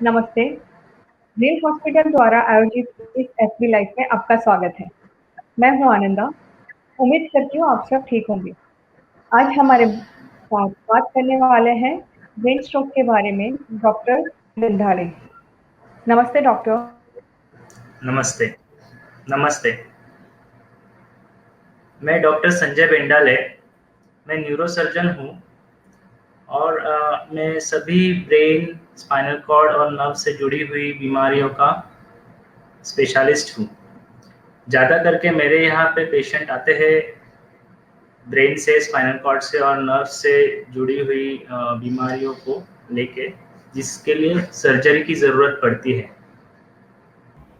नमस्ते। Rail hospital द्वारा आयोजित इस एसबी लाइव में आपका स्वागत है। मैं हूँ आनंदा। उम्मीद करती हूँ आप सब ठीक होंगे। आज हमारे साथ बात करने वाले हैं ब्रेन स्ट्रोक के बारे में डॉक्टर लिंधाड़े। नमस्ते डॉक्टर। नमस्ते। नमस्ते। मैं डॉक्टर संजय बेंडाले। मैं न्यूरोसर्जन हूँ और मैं सभी ब्रेन, स्पाइनल कॉर्ड और नर्व से जुड़ी हुई बीमारियों का स्पेशलिस्ट हूँ। ज़्यादा करके मेरे यहाँ पे पेशेंट आते हैं ब्रेन से, स्पाइनल कॉर्ड से और नर्व से जुड़ी हुई बीमारियों को लेके, जिसके लिए सर्जरी की ज़रूरत पड़ती है।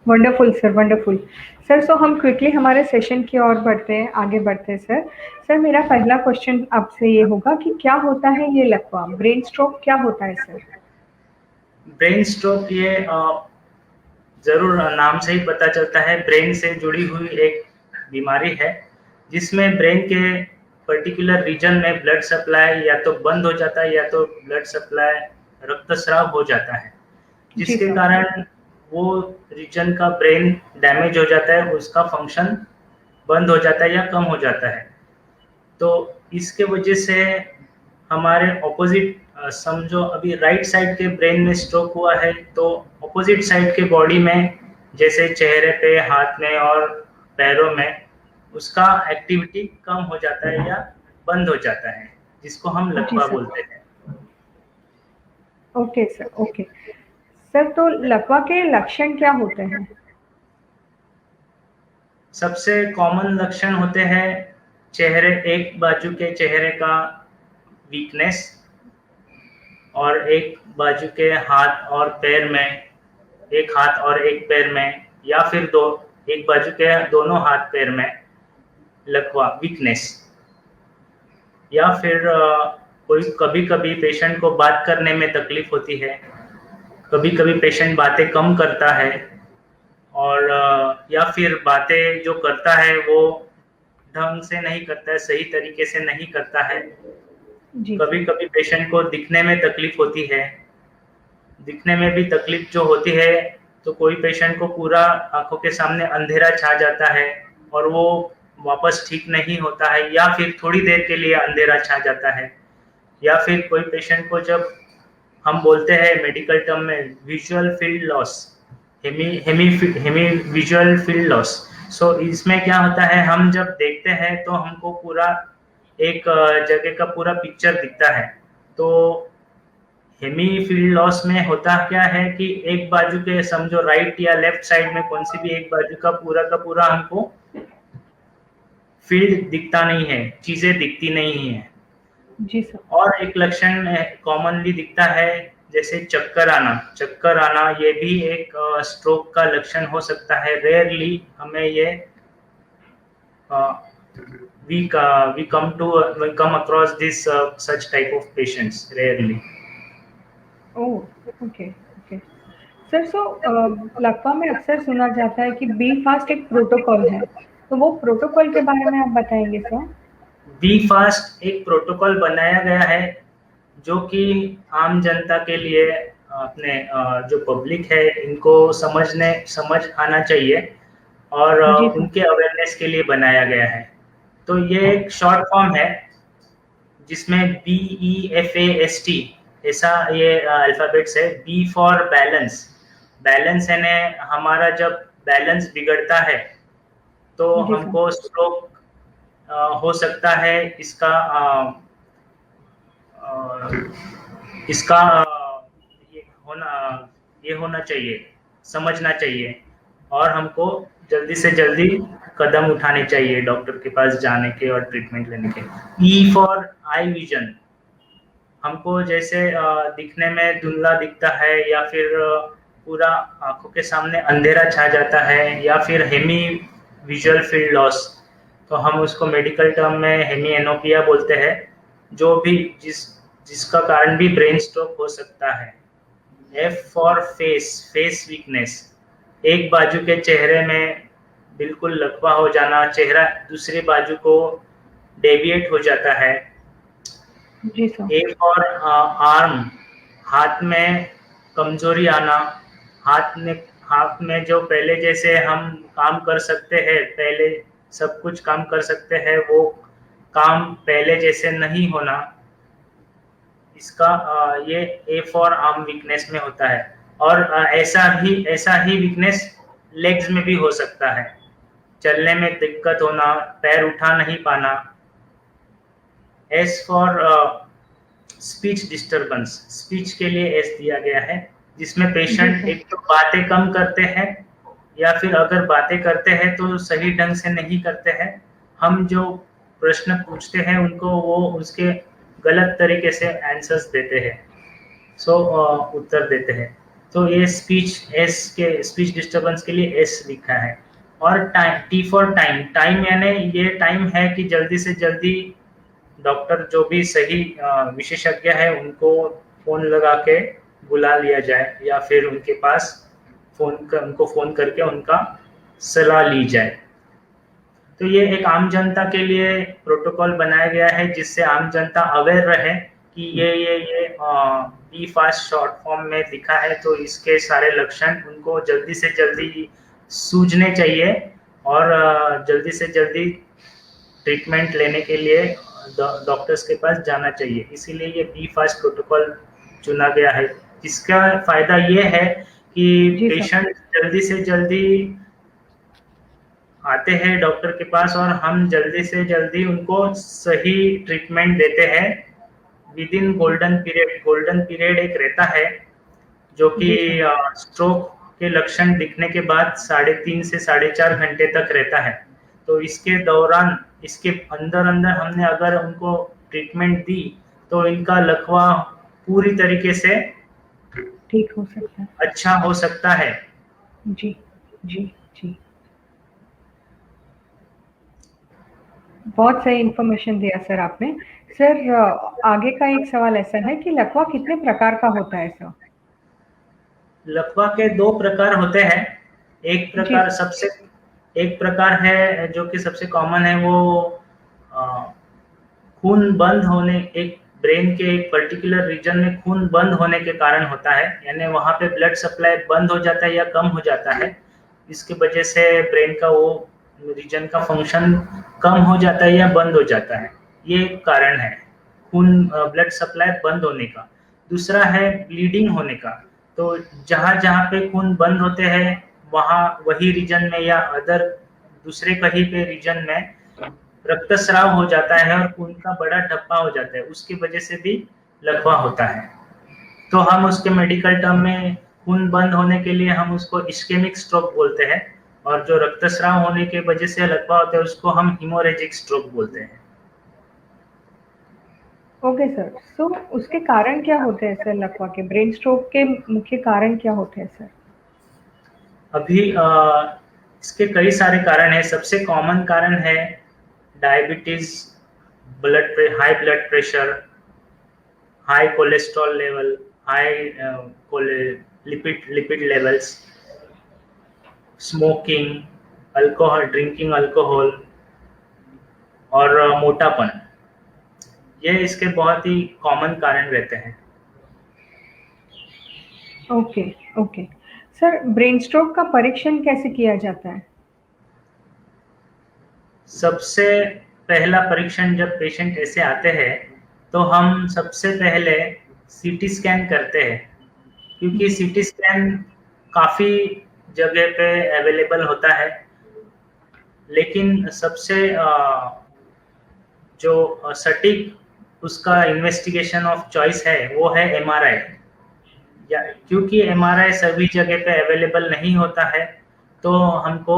Wonderful sir, wonderful. सर, सो हम क्विकली हमारे सेशन की ओर आगे बढ़ते हैं सर। सर, मेरा पहला क्वेश्चन आपसे ये होगा कि क्या होता है ये लकवा? ब्रेन स्ट्रोक क्या होता है सर? ब्रेन स्ट्रोक ये ज़रूर नाम से ही पता चलता है, ब्रेन से जुड़ी हुई एक बीमारी है जिसमें ब्रेन के पर्टिकुलर रीजन में ब्लड सप्लाई या तो बंद हो जाता है या तो ब्लड सप्लाई रक्तस्राव हो जाता है, जी जिसके सर। कारण वो रीजन का ब्रेन डैमेज हो जाता है, उसका फंक्शन बंद हो जाता है या कम हो जाता है। तो इसके वजह से हमारे ऑपोजिट, समझो अभी राइट साइड के ब्रेन में स्ट्रोक हुआ है तो ऑपोजिट साइड के बॉडी में, जैसे चेहरे पे, हाथ में और पैरों में, उसका एक्टिविटी कम हो जाता है या बंद हो जाता है, जिसको हम जी लकवा सर। बोलते हैं। Okay sir, okay. सर, तो लकवा के लक्षण क्या होते हैं? सबसे कॉमन लक्षण होते हैं चेहरे, एक बाजू के चेहरे का वीकनेस और एक बाजू के हाथ और पैर में, एक हाथ और एक पैर में, या फिर एक बाजू के दोनों हाथ पैर में लकवा, वीकनेस। या फिर कोई कभी कभी पेशेंट को बात करने में तकलीफ होती है, कभी कभी पेशेंट बातें कम करता है, और या फिर बातें जो करता है वो ढंग से नहीं करता है, सही तरीके से नहीं करता है। जी कभी सर। कभी पेशेंट को दिखने में तकलीफ होती है। दिखने में भी तकलीफ जो होती है, तो कोई पेशेंट को पूरा आंखों के सामने अंधेरा छा जाता है और वो वापस ठीक नहीं होता है, या फिर थोड़ी देर के लिए अंधेरा छा जाता है। या फिर कोई पेशेंट को, जब हम बोलते हैं मेडिकल टर्म में visual field loss, hemi hemi hemi visual field loss. So इसमें क्या होता है, हम जब देखते हैं तो हमको पूरा एक जगह का पूरा पिक्चर दिखता है। तो हेमी फील्ड लॉस में होता क्या है कि एक बाजू के, समझो राइट या लेफ्ट साइड में कौन सी भी एक बाजू का पूरा हमको फील्ड दिखता नहीं है, चीजें दिखती नहीं है। जी सर। और एक लक्षण कॉमनली दिखता है, जैसे चक्कर आना। चक्कर आना ये भी एक स्ट्रोक का लक्षण हो सकता है। रेयरली हमें ये we come across this such type of patients rarely. ओह! Okay, okay. सर, सो लकवा में अक्सर सुना जाता है कि बी फास्ट एक प्रोटोकॉल है। तो वो प्रोटोकॉल के बारे में आप बताएँगे सर? बी फास्ट एक प्रोटोकॉल बनाया गया है जो कि आम जनता के लिए, अपने जो पब्लिक है, इनको समझ आना चाहिए और जी सर। उनके अवेयरनेस के लिए बनाया गया है। तो ये एक शॉर्ट फॉर्म है जिसमें BEFAST, ऐसा ये अल्फाबेट्स है। B for balance. बैलेंस यानी हमारा जब बैलेंस बिगड़ता है तो जी सर। हमको स्ट्रोक हो सकता है। इसका ये होना चाहिए, समझना चाहिए, और हमको जल्दी से जल्दी कदम उठाने चाहिए डॉक्टर के पास जाने के और ट्रीटमेंट लेने के। E for eye vision. हमको जैसे दिखने में धुंधला दिखता है, या फिर पूरा आंखों के सामने अंधेरा छा जाता है, या फिर हेमी विजुअल फील्ड लॉस, तो हम उसको मेडिकल टर्म में हेमी एनोपिया बोलते हैं। जो भी जिसका कारण भी ब्रेन स्ट्रोक हो सकता है। F for face. Face weakness. एक बाजू के चेहरे में बिल्कुल लकवा हो जाना, चेहरा दूसरी बाजू को डेविएट हो जाता है। जी सर। A for arm. हाथ में कमजोरी आना, हाथ में जो पहले जैसे हम काम कर सकते हैं, पहले सब कुछ काम कर सकते हैं, वो काम पहले जैसे नहीं होना, इसका ये ए फॉर आर्म वीकनेस में होता है। और ऐसा ही वीकनेस लेग्स में भी हो सकता है। चलने में दिक्कत होना, पैर उठा नहीं पाना। S for speech disturbance, speech के लिए एस दिया गया है, जिसमें पेशेंट एक तो बातें कम करते हैं, या फिर अगर बातें करते हैं तो सही ढंग से नहीं करते हैं। हम जो प्रश्न पूछते हैं उनको वो उसके गलत तरीके से आंसर्स देते हैं, उत्तर देते हैं। तो ये स्पीच डिस्टरबेंस के लिए एस लिखा है। और टी फॉर टाइम, टाइम यानी ये टाइम है कि जल्दी से जल्दी डॉक्टर जो भी सही विशेषज्ञ है उनको फोन लगा के बुला लिया जाए, या फिर उनके पास उनको फोन करके उनका सलाह ली जाए। तो ये एक आम जनता के लिए प्रोटोकॉल बनाया गया है, जिससे आम जनता अवेयर रहे कि ये बी फास्ट शॉर्ट फॉर्म में लिखा है, तो इसके सारे लक्षण उनको जल्दी से जल्दी सूझने चाहिए और जल्दी से जल्दी ट्रीटमेंट लेने के लिए डॉक्टर्स के पास जाना चाहिए। इसीलिए ये बी फास्ट प्रोटोकॉल चुना गया है, जिसका फायदा ये है कि पेशेंट जल्दी से जल्दी आते हैं डॉक्टर के पास और हम जल्दी से जल्दी उनको सही ट्रीटमेंट देते हैं with in golden period. Golden period एक रहता है जो कि स्ट्रोक के लक्षण दिखने के बाद 3.5 से 4.5 घंटे तक रहता है। तो इसके दौरान, इसके अंदर हमने अगर उनको ट्रीटमेंट दी तो इनका लकवा पूरी तरीके से ठीक हो सकता है, अच्छा हो सकता है। जी जी जी, बहुत सही इंफॉर्मेशन दिया सर आपने। सर आगे का एक सवाल ऐसा है कि लकवा कितने प्रकार का होता है सर? लकवा के 2 प्रकार होते हैं। एक प्रकार है जो कि सबसे कॉमन है, वो खून बंद होने, एक ब्रेन के एक पर्टिकुलर रीजन में खून बंद होने के कारण होता है, यानी वहाँ पे ब्लड सप्लाई बंद हो जाता है या कम हो जाता है। इसकी वजह से ब्रेन का वो रीजन का फंक्शन कम हो जाता है या बंद हो जाता है। ये कारण है खून ब्लड सप्लाई बंद होने का। दूसरा है ब्लीडिंग होने का। तो जहाँ पे खून बंद होते हैं वही रीजन में या अदर दूसरे कहीं पे रीजन में रक्तस्राव हो जाता है और खून का बड़ा धब्बा हो जाता है, उसकी वजह से भी लकवा होता है। तो हम उसके मेडिकल टर्म में खून बंद होने के लिए हम उसको इस्केमिक स्ट्रोक बोलते हैं, और जो रक्तस्राव होने की वजह से लकवा होता है उसको हम हिमोरेजिक स्ट्रोक बोलते हैं। ओके सर, तो उसके कारण क्या होते हैं सर? लकवा के, ब्रेन स्ट्रोक के मुख्य कारण क्या होते हैं सर? अभी इसके कई सारे कारण हैं। सबसे कॉमन कारण है diabetes, high blood pressure, high cholesterol level, high lipid levels, smoking, alcohol, drinking alcohol और मोटापन। ये इसके बहुत ही कॉमन कारण रहते हैं। Okay okay sir, brain stroke का परीक्षण कैसे किया जाता है? सबसे पहला परीक्षण, जब पेशेंट ऐसे आते हैं तो हम सबसे पहले सीटी स्कैन करते हैं, क्योंकि सीटी स्कैन काफ़ी जगह पे अवेलेबल होता है, लेकिन सबसे जो सटीक उसका इन्वेस्टिगेशन ऑफ चॉइस है वो है एमआरआई। क्योंकि एमआरआई सभी जगह पे अवेलेबल नहीं होता है तो हमको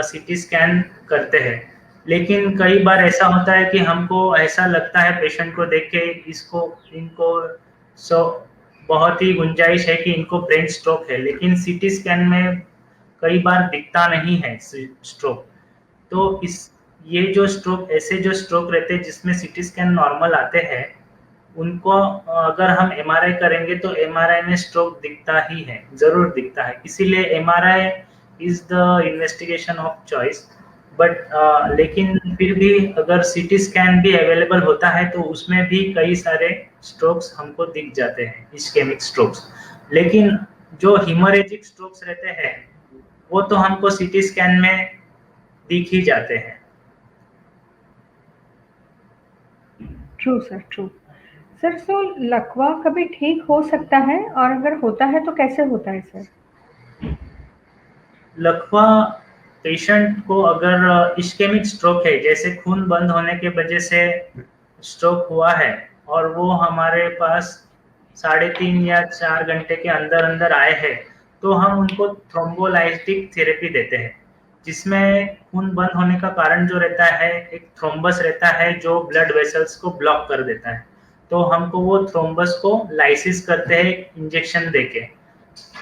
सीटी स्कैन करते हैं। लेकिन कई बार ऐसा होता है कि हमको ऐसा लगता है पेशेंट को देख के इनको बहुत ही गुंजाइश है कि इनको ब्रेन स्ट्रोक है, लेकिन सीटी स्कैन में कई बार दिखता नहीं है स्ट्रोक। तो ये जो स्ट्रोक रहते हैं जिसमें सीटी स्कैन नॉर्मल आते हैं, उनको अगर हम एमआरआई करेंगे तो एमआरआई में स्ट्रोक दिखता ही है, जरूर दिखता है। इसीलिए MRI is the investigation of choice. But लेकिन फिर भी अगर सीटी स्कैन भी अवेलेबल होता है तो उसमें भी कई सारे स्ट्रोक्स हमको दिख जाते हैं, इस्केमिक स्ट्रोक्स। लेकिन जो हीमोरेजिक स्ट्रोक्स रहते हैं वो तो हमको सीटी स्कैन में दिख ही जाते हैं। True sir, true. Sir, so लकवा कभी ठीक हो सकता है और अगर होता है तो कैसे होता है सर? लकवा पेशेंट को अगर इस्केमिक स्ट्रोक है, जैसे खून बंद होने के वजह से स्ट्रोक हुआ है और वो हमारे पास 3.5 या 4 घंटे के अंदर अंदर आए हैं, तो हम उनको थ्रोम्बोलाइटिक थेरेपी देते हैं, जिसमें खून बंद होने का कारण जो रहता है, एक थ्रोम्बस रहता है जो ब्लड वेसल्स को ब्लॉक कर देता है। तो हमको वो थ्रोम्बस को लाइसिस करते हैं इंजेक्शन देके।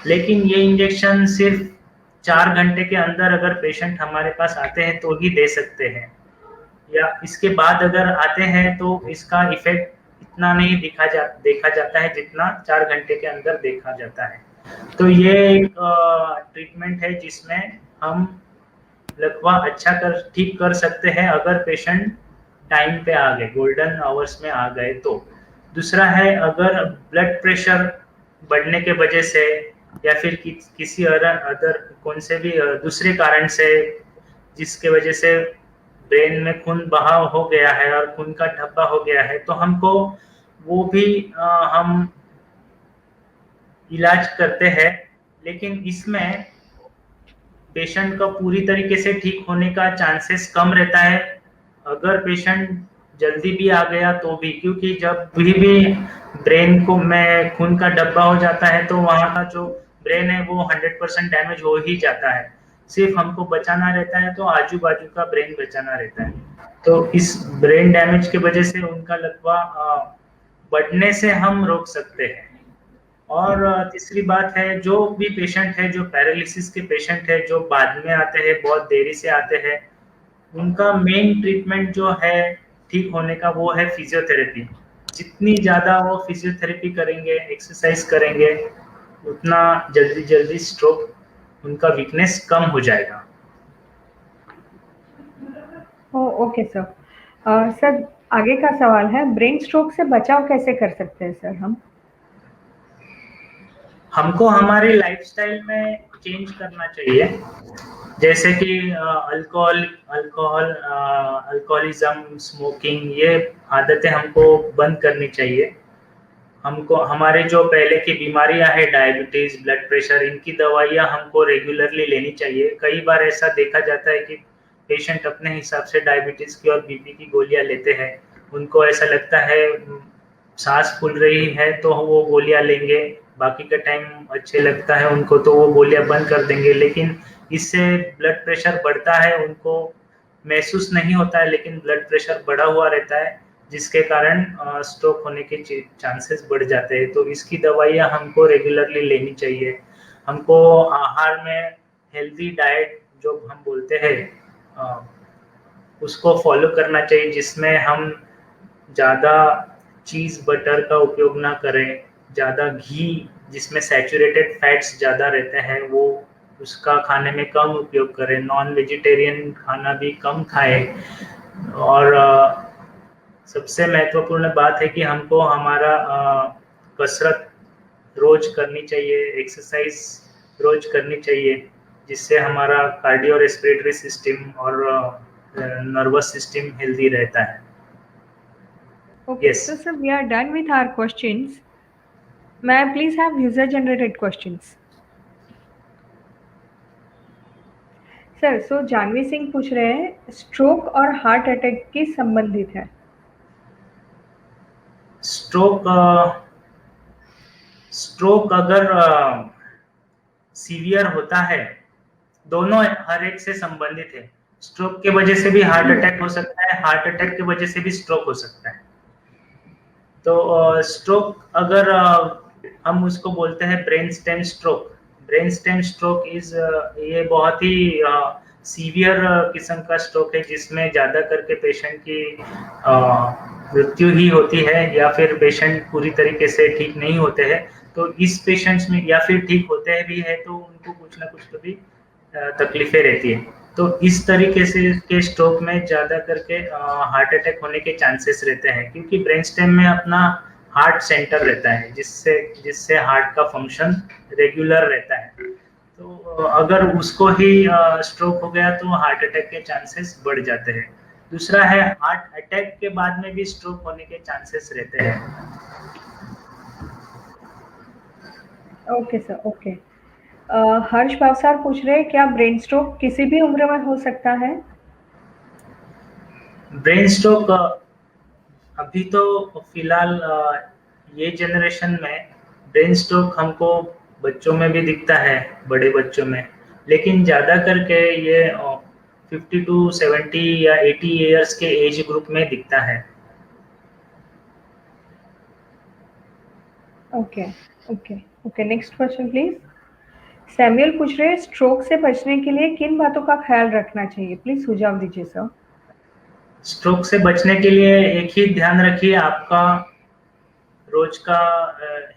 लेकिन ये इंजेक्शन सिर्फ 4 घंटे के अंदर अगर पेशेंट हमारे पास आते हैं तो ही दे सकते हैं, या इसके बाद अगर आते हैं तो इसका इफेक्ट इतना नहीं देखा जाता है जितना 4 घंटे के अंदर देखा जाता है। तो ये एक ट्रीटमेंट है जिसमें हम लकवा ठीक कर सकते हैं अगर पेशेंट टाइम पे आ गए, गोल्डन आवर्स में आ गए तो। दूसरा है, अगर ब्लड प्रेशर बढ़ने के वजह से या फिर किसी अदर कौन से भी दूसरे कारण से, जिसके वजह से ब्रेन में खून बहाव हो गया है और खून का धब्बा हो गया है, तो हमको वो भी हम इलाज करते हैं। लेकिन इसमें पेशेंट का पूरी तरीके से ठीक होने का चांसेस कम रहता है अगर पेशेंट जल्दी भी आ गया तो भी, क्योंकि जब भी ब्रेन को में खून का डब्बा हो जाता है तो वहाँ का जो ब्रेन है वो 100% डैमेज हो ही जाता है। सिर्फ हमको बचाना रहता है, तो आजू बाजू का ब्रेन बचाना रहता है। तो इस ब्रेन डैमेज की वजह से उनका लकवा बढ़ने से हम रोक सकते हैं। और तीसरी बात है, जो भी पेशेंट है, जो पैरालिसिस के पेशेंट है, जो बाद में आते हैं, बहुत देरी से आते हैं, उनका मेन ट्रीटमेंट जो है ठीक होने का वो है फिजियोथेरेपी। जितनी ज़्यादा वो फिजियोथेरेपी करेंगे, एक्सरसाइज करेंगे, उतना जल्दी जल्दी स्ट्रोक उनका वीकनेस कम हो जाएगा। Okay sir. सर, आगे का सवाल है, ब्रेन स्ट्रोक से बचाव कैसे कर सकते हैं सर हम? हमको हमारी लाइफस्टाइल में चेंज करना चाहिए, जैसे कि अल्कोहलिज्म, स्मोकिंग, ये आदतें हमको बंद करनी चाहिए। हमको हमारे जो पहले की बीमारियां हैं, डायबिटीज, ब्लड प्रेशर, इनकी दवाइयां हमको रेगुलरली लेनी चाहिए। कई बार ऐसा देखा जाता है कि पेशेंट अपने हिसाब से डायबिटीज की और बीपी की गोलियां लेते हैं। उनको ऐसा लगता है सांस फूल रही है तो वो गोलियां लेंगे, बाकी का टाइम अच्छे लगता है उनको तो वो गोलियां बंद कर देंगे। लेकिन इससे ब्लड प्रेशर बढ़ता है, उनको महसूस नहीं होता है, लेकिन ब्लड प्रेशर बढ़ा हुआ रहता है, जिसके कारण स्ट्रोक होने के चांसेस बढ़ जाते हैं। तो इसकी दवाइयाँ हमको रेगुलरली लेनी चाहिए। हमको आहार में हेल्दी डाइट जो हम बोलते हैं उसको फॉलो करना चाहिए, जिसमें हम ज़्यादा चीज़ बटर का उपयोग ना करें, ज़्यादा घी जिसमें सैचुरेटेड फैट्स ज़्यादा रहते हैं वो उसका खाने में कम उपयोग करें, नॉन वेजिटेरियन खाना भी कम खाएं। और सबसे महत्वपूर्ण बात है कि हमको हमारा कसरत रोज करनी चाहिए, एक्सरसाइज रोज करनी चाहिए, जिससे हमारा कार्डियो रेस्पिरेटरी सिस्टम और नर्वस सिस्टम हेल्दी रहता है। Okay, yes. so sir, we are done with our questions. May I please have user-generated questions? Sir, so Janvi Singh पूछ रहे हैं, स्ट्रोक और हार्ट अटैक की संबंधित है? स्ट्रोक अगर सीवियर होता है, दोनों हर एक से संबंधित है। स्ट्रोक के वजह से भी हार्ट अटैक हो सकता है, हार्ट अटैक की वजह से भी स्ट्रोक हो सकता है। तो स्ट्रोक अगर हम उसको बोलते हैं brain stem stroke. Brain stem stroke ये बहुत ही सीवियर किस्म का स्ट्रोक है, जिसमें ज़्यादा करके पेशेंट की मृत्यु ही होती है, या फिर पेशेंट पूरी तरीके से ठीक नहीं होते हैं। तो इस पेशेंट्स में, या फिर ठीक होते हैं भी है तो उनको कुछ ना कुछ तो भी तकलीफें रहती है। तो इस तरीके से के स्ट्रोक में ज़्यादा करके हार्ट अटैक होने के चांसेस रहते हैं, क्योंकि ब्रेन स्टेम में अपना हार्ट सेंटर रहता है, जिससे हार्ट का फंक्शन रेगुलर रहता है। तो अगर उसको ही स्ट्रोक हो गया तो हार्ट अटैक के चांसेस बढ़ जाते हैं। दूसरा है, हार्ट अटैक के बाद में भी स्ट्रोक होने के चांसेस रहते हैं। Okay sir, okay. Harsh Bhavsar पूछ रहे हैं, क्या ब्रेन स्ट्रोक किसी भी उम्र में हो सकता है? ब्रेन स्ट्रोक अभी तो फिलहाल ये जनरेशन में ब्रेन स्ट्रोक हमको बच्चों में भी दिखता है, बड़े बच्चों में, लेकिन ज़्यादा करके ये 50 टू 70 या 80 ईयर्स के एज ग्रुप में दिखता है। Okay, okay, okay. Next question please. Samuel पूछ रहे हैं, स्ट्रोक से बचने के लिए किन बातों का ख्याल रखना चाहिए? प्लीज सुझाव दीजिए सर। स्ट्रोक से बचने के लिए एक ही ध्यान रखिए, आपका रोज का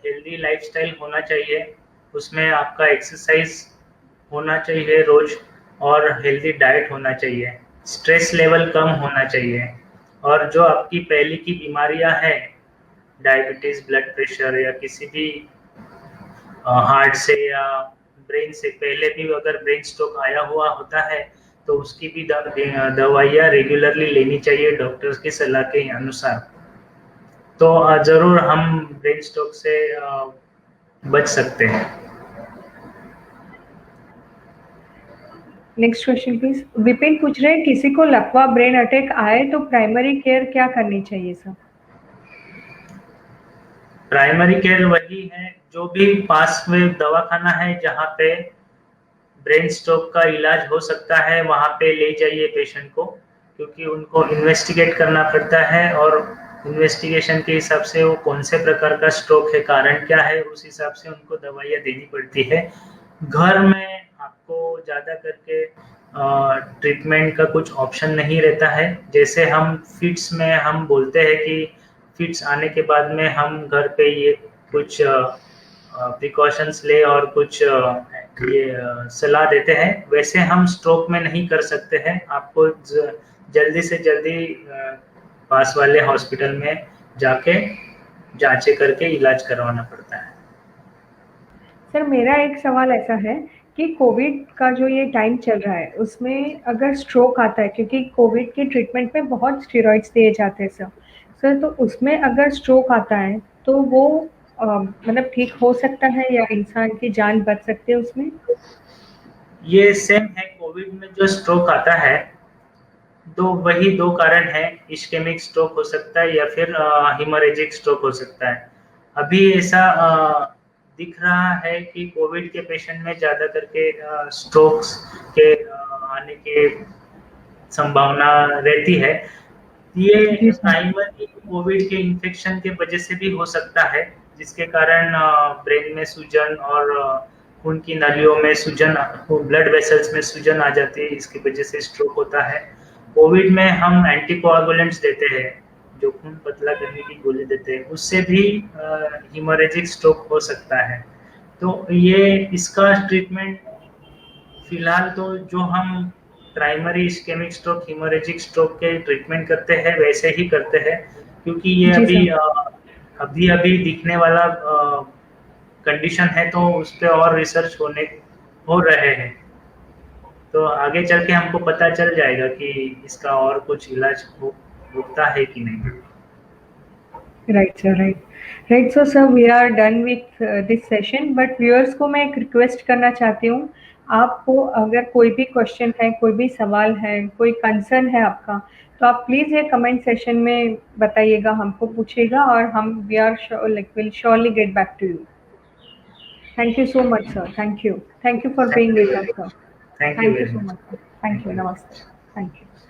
हेल्दी लाइफस्टाइल होना चाहिए। उसमें आपका एक्सरसाइज होना चाहिए रोज, और हेल्दी डाइट होना चाहिए। स्ट्रेस लेवल कम होना चाहिए, और जो आपकी पहले की बीमारियां हैं, डायबिटीज, ब्लड प्रेशर, या किसी भी हार्ट से या ब्रेन से पहले भी अगर ब्रेन स्ट्रोक आया हुआ होता है तो उसकी भी दवाइयाँ रेगुलरली लेनी चाहिए डॉक्टर्स की सलाह के अनुसार। तो जरूर हम ब्रेन स्ट्रोक से बच सकते हैं। Next question please. विपिन पूछ रहे हैं, किसी को लकवा ब्रेन अटैक आए तो प्राइमरी केयर क्या करनी चाहिए सर? प्राइमरी केयर वही है, जो भी पास में दवाखाना है जहाँ पे ब्रेन स्ट्रोक का इलाज हो सकता है, वहाँ पे ले जाइए पेशेंट को, क्योंकि उनको इन्वेस्टिगेट करना पड़ता है, और इन्वेस्टिगेशन के हिसाब से वो कौन से प्रकार का स्ट्रोक है, कारण क्या है, उस हिसाब से उनको दवाइयाँ देनी पड़ती है। घर में आपको ज़्यादा करके ट्रीटमेंट का कुछ ऑप्शन नहीं रहता है। जैसे हम फिट्स में हम बोलते हैं कि फिट्स आने के बाद में हम घर पे ये कुछ प्रिकॉशंस ले और कुछ ये सलाह देते हैं, वैसे हम स्ट्रोक में नहीं कर सकते हैं। आपको जल्दी से जल्दी पास वाले हॉस्पिटल में जाके जांचें करके इलाज करवाना पड़ता है। सर, मेरा एक सवाल ऐसा है कि कोविड का जो ये टाइम चल रहा है, उसमें अगर स्ट्रोक आता है, क्योंकि कोविड के ट्रीटमेंट में बहुत स्टेरॉइड्स दिए जाते हैं सर। सर, तो उसमें अगर स्ट्रोक आता है तो वो मतलब ठीक हो सकता है या इंसान की जान बच सकती है उसमें? ये सेम है, कोविड में जो स्ट्रोक आता है, तो वही दो कारण है, इस्केमिक स्ट्रोक हो सकता है या फिर हिमोरेजिक स्ट्रोक हो सकता है। अभी ऐसा दिख रहा है कि कोविड के पेशेंट में ज़्यादा करके स्ट्रोक्स के आने के संभावना रहती है। ये जी सर। प्राइमरी कोविड के इन्फेक्शन के वजह से भी हो सकता है, जिसके कारण ब्रेन में सूजन और खून की नालियों में सूजन, ब्लड वेसल्स में सूजन आ जाती है, इसकी वजह से स्ट्रोक होता है। कोविड में हम एंटीकोआगुलेंट्स देते हैं, जो खून पतला करने की गोली देते हैं, उससे भी हिमोरेजिक स्ट्रोक हो सकता है। तो ये इसका ट्रीटमेंट फिलहाल तो जो हम primary ischemic stroke, hemorrhagic stroke के ट्रीटमेंट करते हैं वैसे ही करते हैं, क्योंकि ये जी अभी सर। अभी अभी दिखने वाला कंडीशन है, तो उस पे और रिसर्च हो रहे हैं। तो आगे चल के हमको पता चल जाएगा कि इसका और कुछ इलाज होता है कि नहीं। Right sir, right. Right, so sir, we are done with this session, but viewers को मैं एक रिक्वेस्ट करना चाहती हूँ। आपको अगर कोई भी क्वेश्चन है, कोई भी सवाल है, कोई कंसर्न है आपका, तो आप प्लीज़ ये कमेंट सेशन में बताइएगा, हमको पूछिएगा, और हम we are like will surely get back to you. Thank you so much sir, thank you for thank being you with very us much. Sir. Thank you thank you very so much. Much sir, thank thank you, you. नमस्ते। Thank you.